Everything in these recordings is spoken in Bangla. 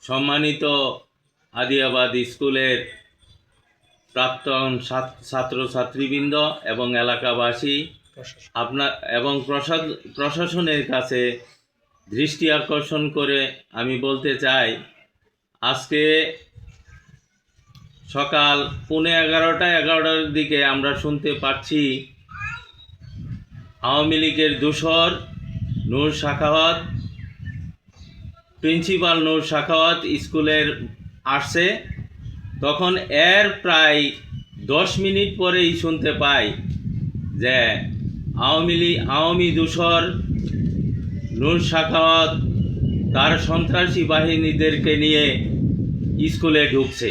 সম্মানিত আদিয়াবাদ স্কুলের প্রাক্তন ছাত্রছাত্রীবৃন্দ এবং এলাকাবাসী আপনার এবং প্রশাসনের কাছে দৃষ্টি আকর্ষণ করে আমি বলতে চাই, আজকে সকাল 11:15-11টার দিকে আমরা শুনতে পাচ্ছি আওয়ামী লীগের দোসর নূর সাখাওয়াত, প্রিন্সিপাল নূর সাখাওয়াত স্কুলের আসছে। তখন এর প্রায় 10 মিনিট পরেই শুনতে পাই যে আওয়ামী দোসর নূর সাখাওয়াত তার সন্ত্রাসী বাহিনীদেরকে নিয়ে স্কুলে ঢুকছে।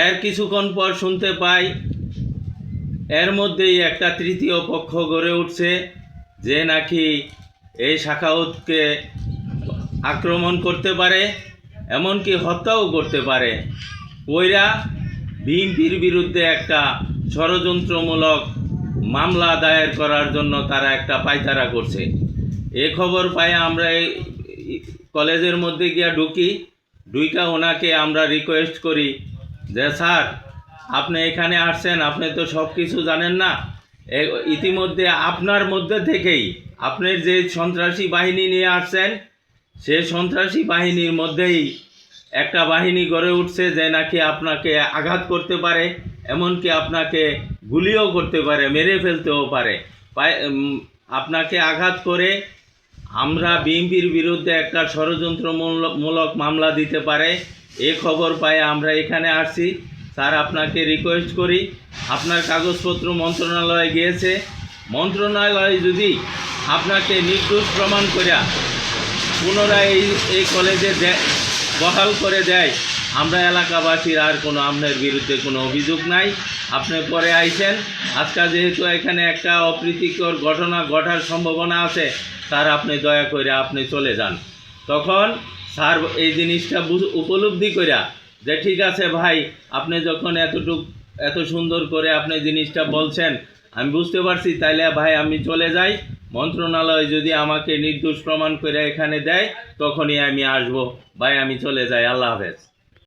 এর কিছুক্ষণ পর শুনতে পাই এর মধ্যেই একটা তৃতীয় পক্ষ গড়ে উঠছে, যে নাকি এই সাখাওয়াতকে আক্রমণ করতে পারে, এমনকি হত্যাও করতে পারে। ওইরা বিএনপির বিরুদ্ধে একটা ষড়যন্ত্রমূলক মামলা দায়ের করার জন্য তারা একটা পায়তারা করছে। এ খবর পাই আমরা এই কলেজের মধ্যে গিয়া ঢুইকা ওনাকে আমরা রিকোয়েস্ট করি যে স্যার, আপনি এখানে আসছেন, আপনি তো সব কিছু জানেন না। ইতিমধ্যে আপনার মধ্যে থেকেই আপনার যে সন্ত্রাসী বাহিনী নিয়ে আসছেন, সে সন্ত্রাসী বাহিনীর মধ্যেই একটা বাহিনী গড়ে উঠছে যে নাকি আপনাকে আঘাত করতে পারে, এমনকি আপনাকে গুলিও করতে পারে, মেরে ফেলতেও পারে। আপনাকে আঘাত করে আমরা বিএনপির বিরুদ্ধে একটা ষড়যন্ত্রমূলক মামলা দিতে পারে। এ খবর পাই আমরা এখানে আসছি। স্যার, আপনাকে রিকোয়েস্ট করি, আপনার কাগজপত্র মন্ত্রণালয়ে গিয়েছে, মন্ত্রণালয় যদি আপনাকে নির্দোষ প্রমাণ করিয়া পুনরায় এই কলেজে বহাল করে দেয়, আমরা এলাকাবাসীর আর কোনো আপনার বিরুদ্ধে কোনো অভিযোগ নাই। আপনি পরে আইছেন, আজকে যেহেতু এখানে একটা অপ্রীতিকর ঘটনা ঘটার সম্ভাবনা আছে, স্যার আপনি দয়া করে আপনি চলে যান। তখন স্যার এই জিনিসটা উপলব্ধি করিয়া যে ঠিক আছে ভাই, আপনি যখন এত সুন্দর করে আপনি জিনিসটা বলছেন, আমি বুঝতে পারছি, তাইলে ভাই আমি চলে যাই। মন্ত্রণালয় যদি আমাকে নির্দোষ প্রমাণ করে এখানে দেয়, তখনই আমি আসবো। ভাই আমি চলে যাই। আল্লাহ হাফেজ।